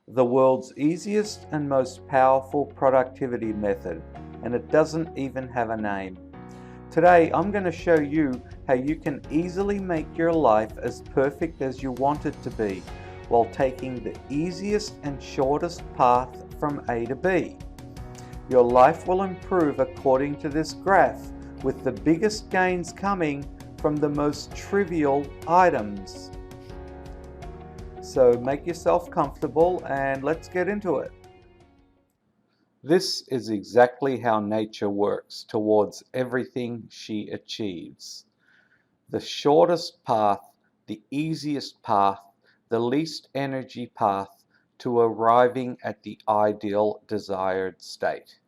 the world's easiest and most powerful productivity method, and it doesn't even have a name. Today, I'm going to show you how you can easily make your life as perfect as you want it to be, while taking the easiest and shortest path from A to B. Your life will improve according to this graph, with the biggest gains coming from the most trivial items. So make yourself comfortable and let's get into it. This is exactly how nature works towards everything she achieves. The shortest path, the easiest path, the least energy path to arriving at the ideal desired state.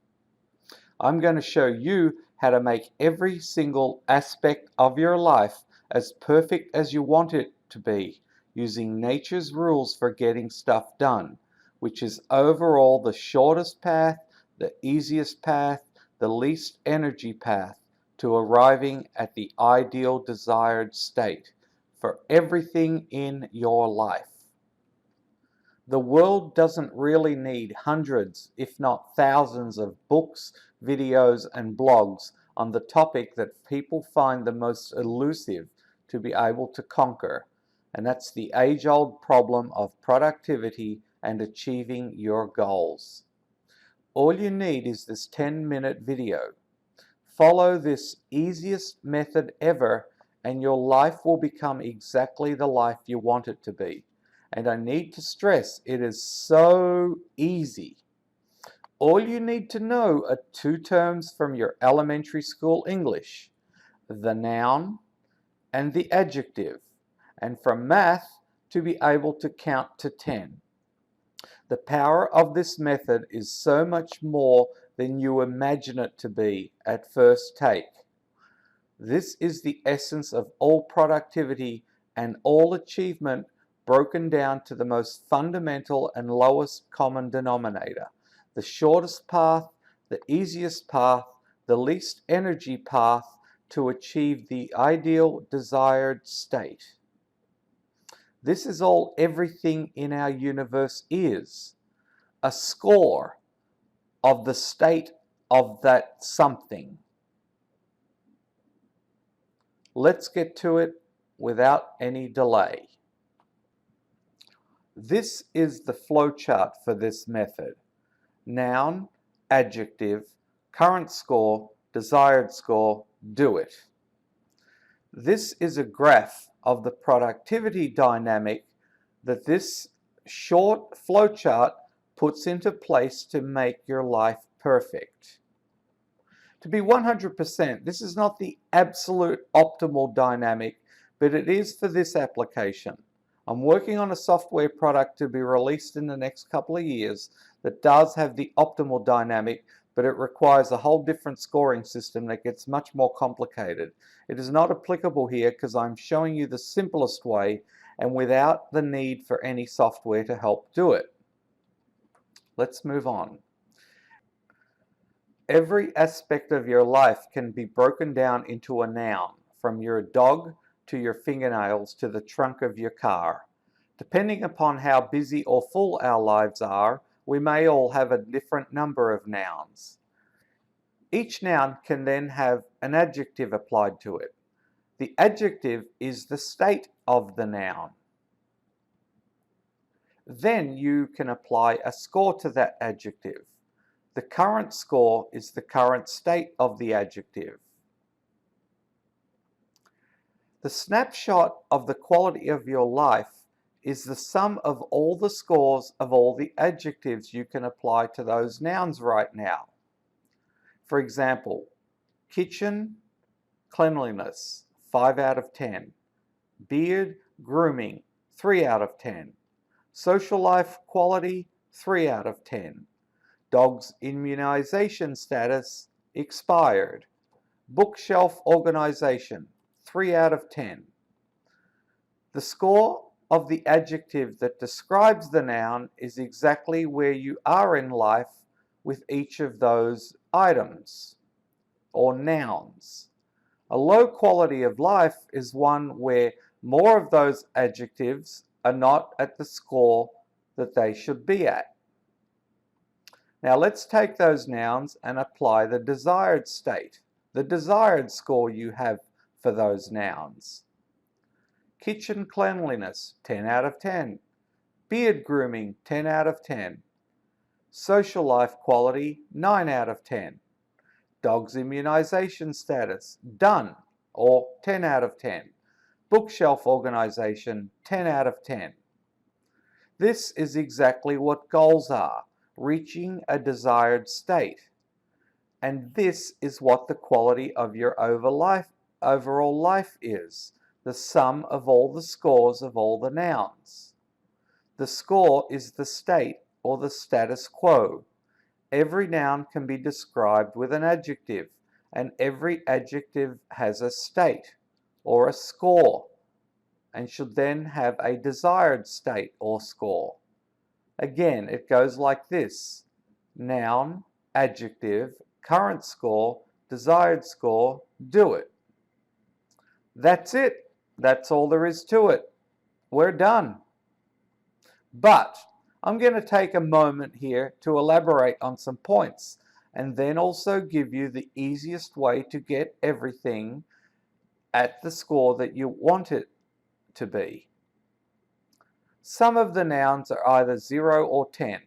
I'm going to show you how to make every single aspect of your life as perfect as you want it to be, using nature's rules for getting stuff done, which is overall the shortest path, the easiest path, the least energy path to arriving at the ideal desired state for everything in your life. The world doesn't really need hundreds, if not thousands, of books, videos, and blogs on the topic that people find the most elusive to be able to conquer, and that's the age-old problem of productivity and achieving your goals. All you need is this 10-minute video. Follow this easiest method ever, and your life will become exactly the life you want it to be. And I need to stress, it is so easy. All you need to know are two terms from your elementary school English: the noun and the adjective, and from math, to be able to count to 10. The power of this method is so much more than you imagine it to be at first take. This is the essence of all productivity and all achievement, broken down to the most fundamental and lowest common denominator, the shortest path, the easiest path, the least energy path to achieve the ideal desired state. This is all everything in our universe is: a score of the state of that something. Let's get to it without any delay. This is the flowchart for this method: noun, adjective, current score, desired score, do it. This is a graph of the productivity dynamic that this short flowchart puts into place to make your life perfect. To be 100%, this is not the absolute optimal dynamic, but it is for this application. I'm working on a software product to be released in the next couple of years that does have the optimal dynamic, but it requires a whole different scoring system that gets much more complicated. It is not applicable here because I'm showing you the simplest way and without the need for any software to help do it. Let's move on. Every aspect of your life can be broken down into a noun, from your dog to your fingernails to the trunk of your car. Depending upon how busy or full our lives are, we may all have a different number of nouns. Each noun can then have an adjective applied to it. The adjective is the state of the noun. Then you can apply a score to that adjective. The current score is the current state of the adjective. The snapshot of the quality of your life is the sum of all the scores of all the adjectives you can apply to those nouns right now. For example, kitchen, cleanliness, 5 out of 10. Beard, grooming, 3 out of 10. Social life quality, 3 out of 10. Dog's immunization status, expired. Bookshelf organization, 3 out of 10. The score of the adjective that describes the noun is exactly where you are in life with each of those items or nouns. A low quality of life is one where more of those adjectives are not at the score that they should be at. Now let's take those nouns and apply the desired state, the desired score you have for those nouns. Kitchen cleanliness, 10 out of 10. Beard grooming, 10 out of 10. Social life quality, 9 out of 10. Dog's immunization status, done, or 10 out of 10. Bookshelf organization, 10 out of 10. This is exactly what goals are, reaching a desired state. And this is what the quality of your overall life is, the sum of all the scores of all the nouns. The score is the state or the status quo. Every noun can be described with an adjective, and every adjective has a state or a score, and should then have a desired state or score. Again, it goes like this: noun, adjective, current score, desired score, do it. That's it. That's all there is to it. We're done. But I'm going to take a moment here to elaborate on some points, and then also give you the easiest way to get everything at the score that you want it to be. Some of the nouns are either 0 or 10.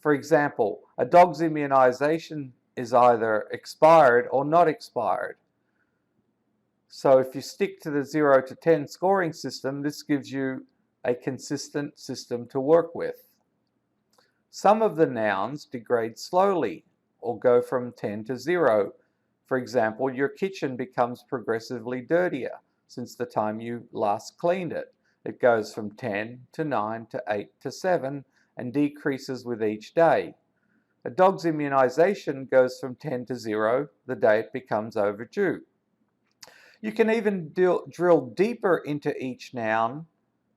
For example, a dog's immunization is either expired or not expired. So if you stick to the 0 to 10 scoring system, this gives you a consistent system to work with. Some of the nouns degrade slowly or go from 10 to 0. For example, your kitchen becomes progressively dirtier since the time you last cleaned it. It goes from 10 to 9 to 8 to 7 and decreases with each day. A dog's immunization goes from 10 to 0 the day it becomes overdue. You can even drill deeper into each noun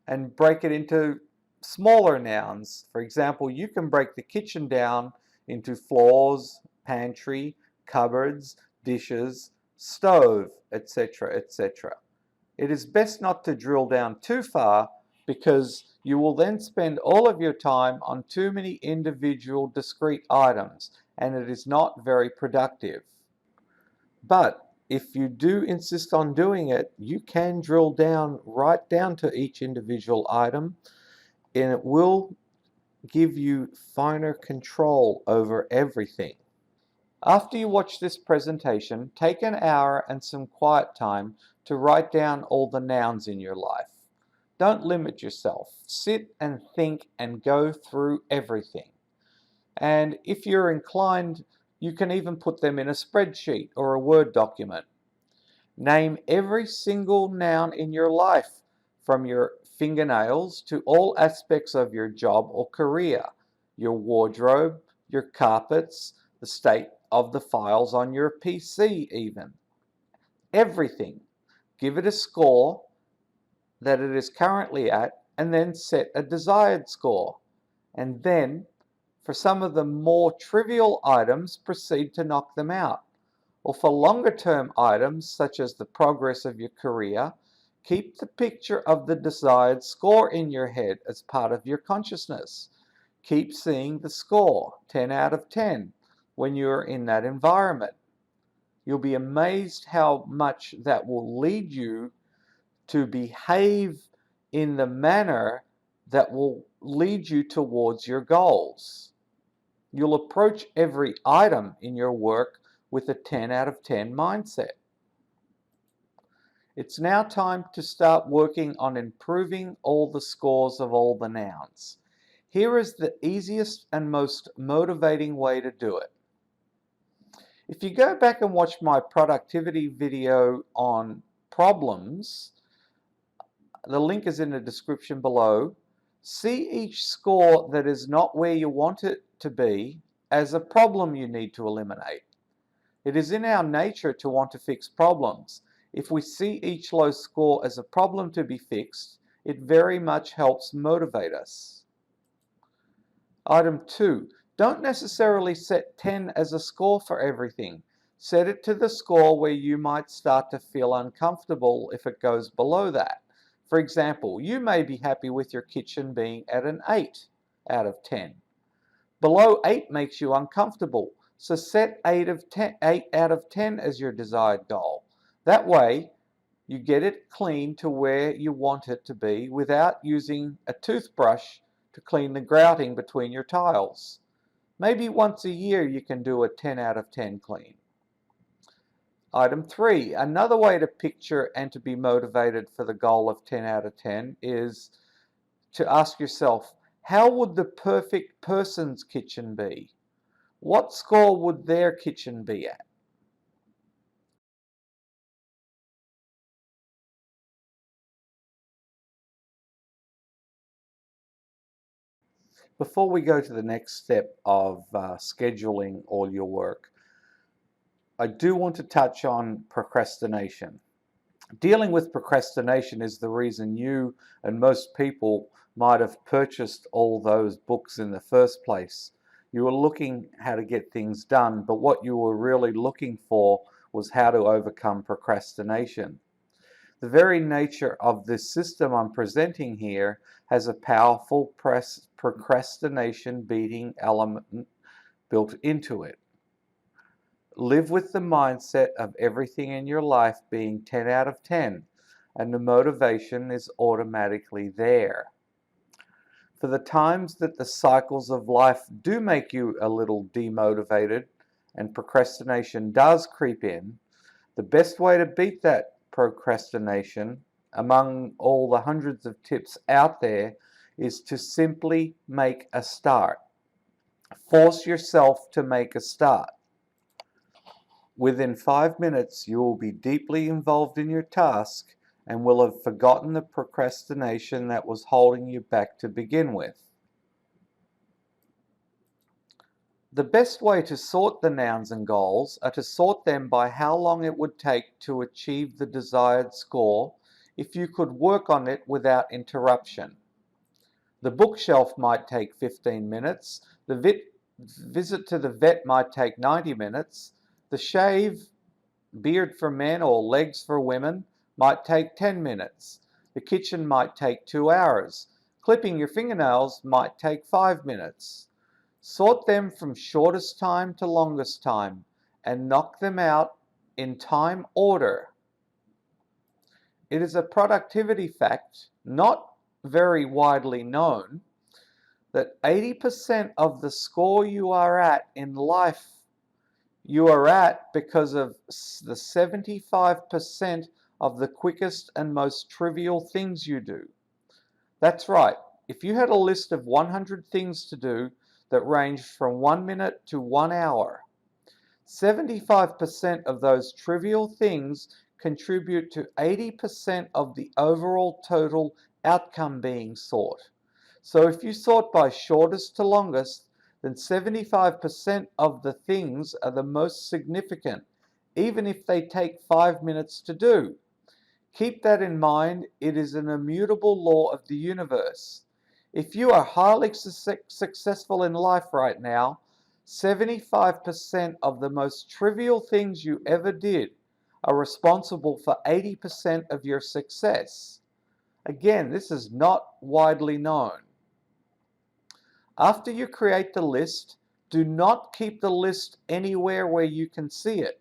and break it into smaller nouns. For example, you can break the kitchen down into floors, pantry, cupboards, dishes, stove, etc., etc. It is best not to drill down too far, because you will then spend all of your time on too many individual discrete items, and it is not very productive. But if you do insist on doing it, you can drill down right down to each individual item, and it will give you finer control over everything. After you watch this presentation, take an hour and some quiet time to write down all the nouns in your life. Don't limit yourself. Sit and think and go through everything. And if you're inclined, you can even put them in a spreadsheet or a Word document. Name every single noun in your life, from your fingernails to all aspects of your job or career, your wardrobe, your carpets, the state of the files on your PC even. Everything. Give it a score that it is currently at, and then set a desired score. And then, for some of the more trivial items, proceed to knock them out. Or for longer term items, such as the progress of your career, keep the picture of the desired score in your head as part of your consciousness. Keep seeing the score, 10 out of 10, when you're in that environment. You'll be amazed how much that will lead you to behave in the manner that will lead you towards your goals. You'll approach every item in your work with a 10 out of 10 mindset. It's now time to start working on improving all the scores of all the nouns. Here is the easiest and most motivating way to do it. If you go back and watch my productivity video on problems, the link is in the description below. See each score that is not where you want it to be as a problem you need to eliminate. It is in our nature to want to fix problems. If we see each low score as a problem to be fixed, it very much helps motivate us. Item 2. Don't necessarily set 10 as a score for everything. Set it to the score where you might start to feel uncomfortable if it goes below that. For example, you may be happy with your kitchen being at an 8. out of 10. Below 8 makes you uncomfortable, so set 8 out of 10 as your desired goal. That way, you get it clean to where you want it to be without using a toothbrush to clean the grouting between your tiles. Maybe once a year you can do a 10 out of 10 clean. Item 3, another way to picture and to be motivated for the goal of 10 out of 10 is to ask yourself, how would the perfect person's kitchen be? What score would their kitchen be at? Before we go to the next step of scheduling all your work, I do want to touch on procrastination. Dealing with procrastination is the reason you and most people might have purchased all those books in the first place. You were looking how to get things done, but what you were really looking for was how to overcome procrastination. The very nature of this system I'm presenting here has a powerful procrastination beating element built into it. Live with the mindset of everything in your life being 10 out of 10, and the motivation is automatically there. For the times that the cycles of life do make you a little demotivated and procrastination does creep in, the best way to beat that procrastination, among all the hundreds of tips out there, is to simply make a start. Force yourself to make a start. Within 5 minutes, you will be deeply involved in your task and will have forgotten the procrastination that was holding you back to begin with. The best way to sort the nouns and goals are to sort them by how long it would take to achieve the desired score if you could work on it without interruption. The bookshelf might take 15 minutes, the visit to the vet might take 90 minutes, the shave, beard for men or legs for women, might take 10 minutes. The kitchen might take 2 hours. Clipping your fingernails might take 5 minutes. Sort them from shortest time to longest time and knock them out in time order. It is a productivity fact, not very widely known, that 80% of the score you are at in life you are at because of the 75% of the quickest and most trivial things you do. That's right. If you had a list of 100 things to do that ranged from 1 minute to 1 hour, 75% of those trivial things contribute to 80% of the overall total outcome being sought. So if you sort by shortest to longest, then 75% of the things are the most significant, even if they take 5 minutes to do. Keep that in mind. It is an immutable law of the universe. If you are highly successful in life right now, 75% of the most trivial things you ever did are responsible for 80% of your success. Again, this is not widely known. After you create the list, do not keep the list anywhere where you can see it.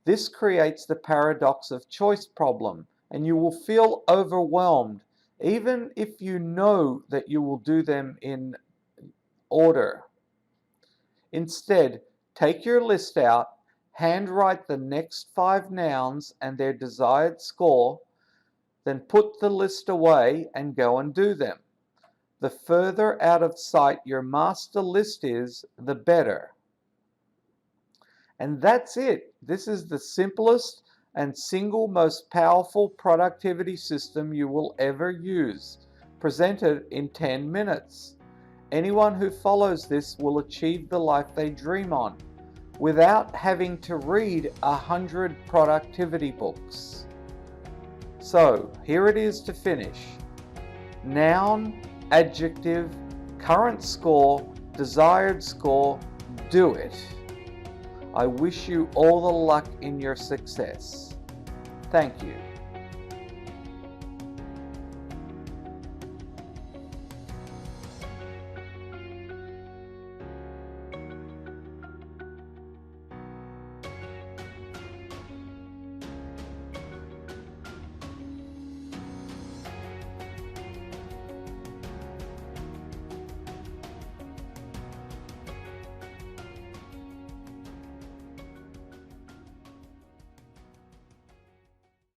This creates the paradox of choice problem, and you will feel overwhelmed, even if you know that you will do them in order. Instead, take your list out, handwrite the next 5 nouns and their desired score, then put the list away and go and do them. The further out of sight your master list is, the better. And that's it. This is the simplest and single most powerful productivity system you will ever use, presented in 10 minutes. Anyone who follows this will achieve the life they dream on, without having to read 100 productivity books. So, here it is to finish. Noun, adjective, current score, desired score, do it. I wish you all the luck in your success. Thank you.